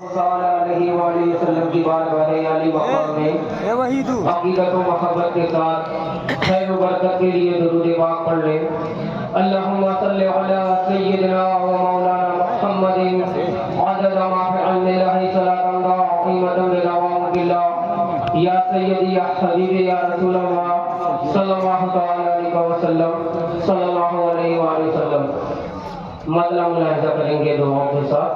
صلی اللہ علیہ وسلم کی بارگاہ عالی مقام میں عقیدت و محبت کے ساتھ خیر و برکت کے لیے درود پاک پڑھ لیں۔ اللہم صلی علی سیدنا و مولانا محمد عدد ما فی علم اللہ صلاة عظیمۃ بنوامت اللہ یا سیدی یا حبیبی یا رسول اللہ صلی اللہ تعالی علیہ وسلم صلی اللہ علیہ وآلہ وسلم۔ مطلب ملاحظہ کریں گے دعاؤں کے ساتھ۔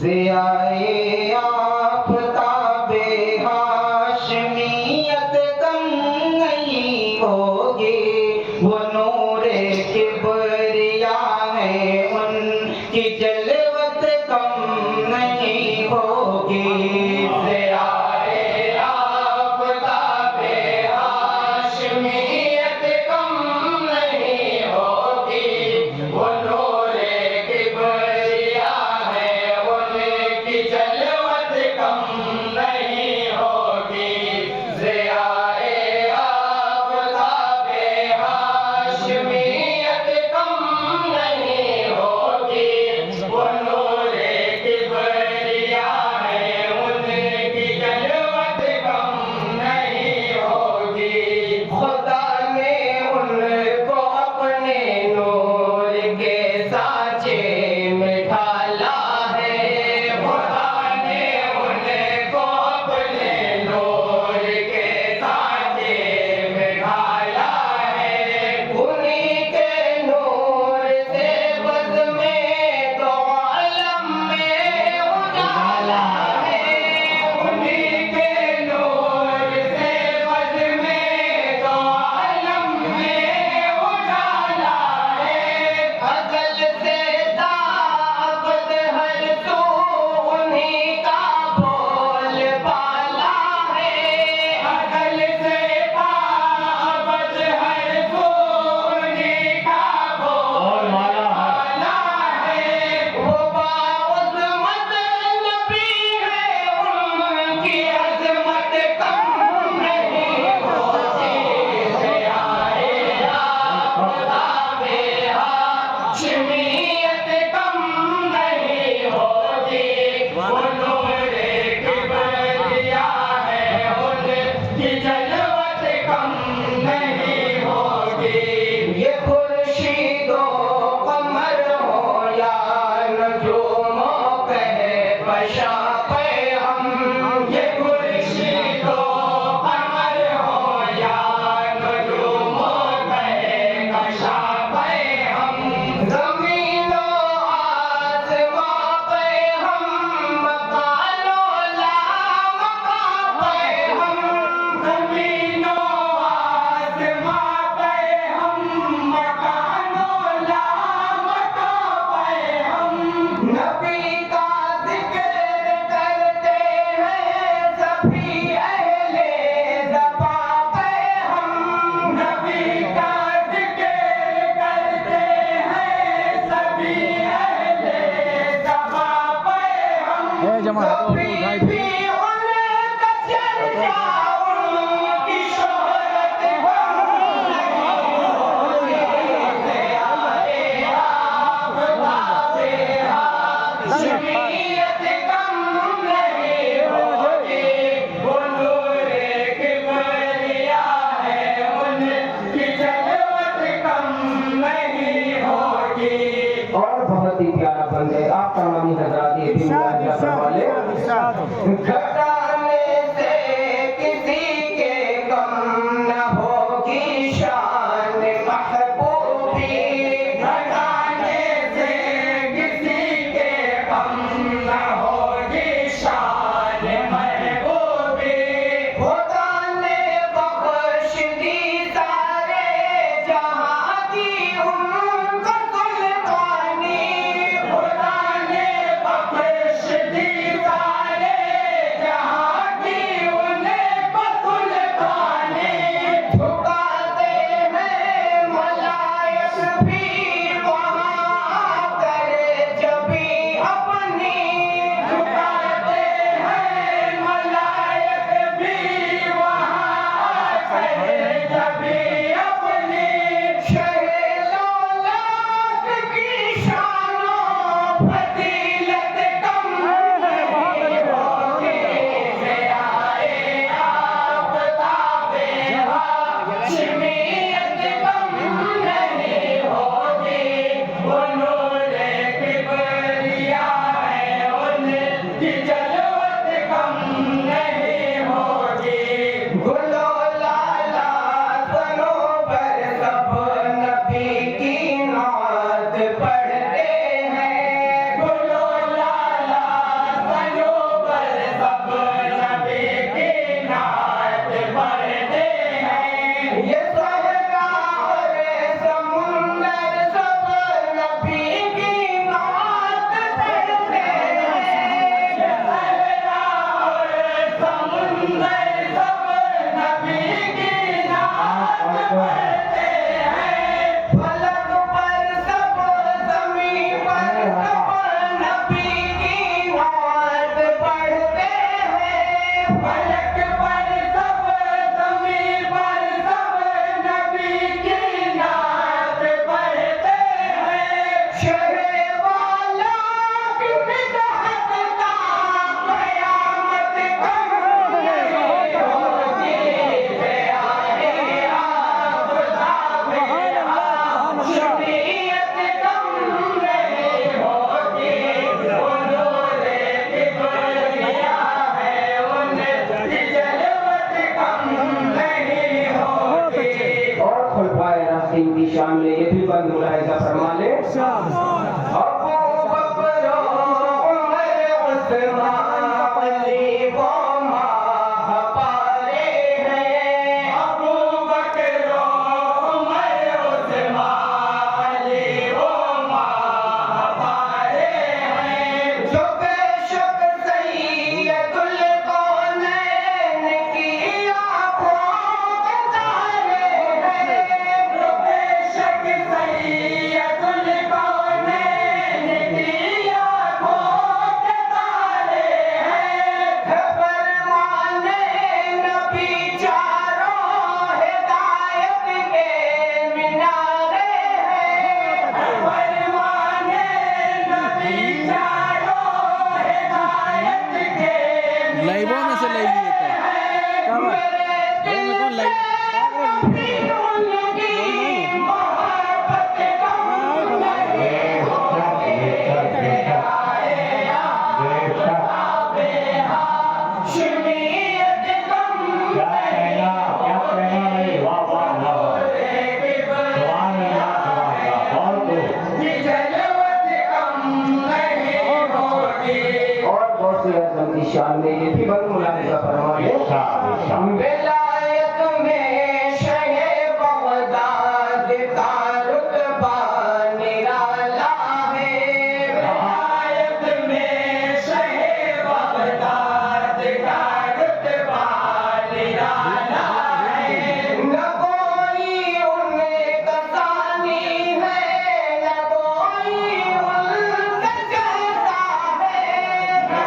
ضیائے آفتاب ہاشمیت کم نہیں ہوگی، وہ نور کبریاء ہے ان کی جلوت کم نہیں ہوگی۔ ضیائے آفتاب ہاشمیت کم نہیں ہوگی، وہ نور کبریاء ہے ان کی جلوت کم نہیں ہوگی۔ ضیائے آفتاب ہاشمیت کم نہیں ہوگی، وہ نور کبریاء ہے ان کی جلوت کم نہیں ہوگی۔ خدا نے ان کو اپنے نور کے سانچے میں ڈھالا ہے، خدا نے ان کو اپنے نور کے سانچے میں ڈھالا ہے۔ انہی کے نور سے بز میں تو عالم میں اجالا ہے، انہی کے نور سے بز میں تو عالم میں اجالا ہے۔ ازل سے تا ابد ہر سو انہی کا بول بالا ہے، ازل سے تا ابد ہر سو انہی کا بول بالا ہے۔ وہ باعظمت نبی ہے، ان کی عظمت کم نہیں ہوتی۔ ضیائے آفتاب ہاشمیت کم نہیں ہوتی، وہ نور کبریاء ہے ان کی جلوت کم نہیں ہوگی۔ یہ خورشید و قمر ہو یا نجوم و کہکشاں ہم، یہ خورشید و قمر ہو یا نجوم و کہکشاں ہم، زمین و آسماں پہ ہم، مکان و لامکان پہ ہم، زمین و آسماں پہ ہم، مکان و لامکان پہ ہم۔ نبی کا ذکر کرتے ہیں سبھی اہل زباں پہ ہم، نبی کا ذکر کرتے ہیں سبھی اہل زباں پہ ہم۔ کبھی بھی ان کا چرچا ان کی شہرت کم نہیں ہوگی۔ ضیائے آفتاب ہاشمیت کم نہیں ہوگی، وہ نور کبریاء ہے ان کی جلوت کم نہیں ہوگی۔ اور بہت ہی پیارا بند ہے، آپ تمامی حضرات یہ بھی ملاحظہ فرما لیں۔ گھٹانے سے کسی کے کم نہ ہوگی شان محبوبی، گھٹانے سے کسی کے کم نہ ہوگی شان محبوبی۔ خدا نے بخش دی سارے جہاں کی ان کو سلطانی، خدا نے بخش دی سارے شامل یہ بھی بند ملاحظہ فرما لے ابو بکر عمر عثمان علی وہ ماہ پارے ہیں ابو بکر عمر عثمان علی وہ ماہ پارے ہیں جو بے شک سید الکونین کی آنکھوں کے تارے ہیں سید الکونین کی آنکھوں کے تارے ہیں فرمان نبی چاروں ہدایت کے مینارے ہیں فرمان نبی چاروں ہدایت کے لائبوں میں سے لائب لیتا ہے کون لائب شان میں یہ بھی بند ملاحظہ فرما لے ولایت میں شہ بغداد کا رتبہ نرالا ہے ولایت میں شہ بغداد کا رتبہ نرالا ہے نہ کوئی ان کا ثانی ہے نہ کوئی ان کا جیسا ہے نہ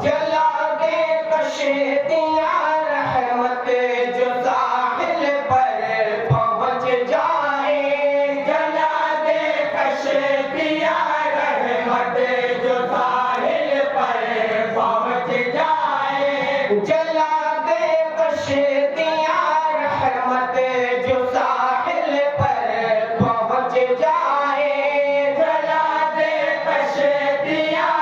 جلا دے کشتیاں رحمت جو ساحل پر پہنچ جائے جلا دے کشتیاں رحمت جو ساحل پر پہنچ جائے جلا دے کشتیاں رحمت جو ساحل پر پہنچ جائے جلا دے کشتیاں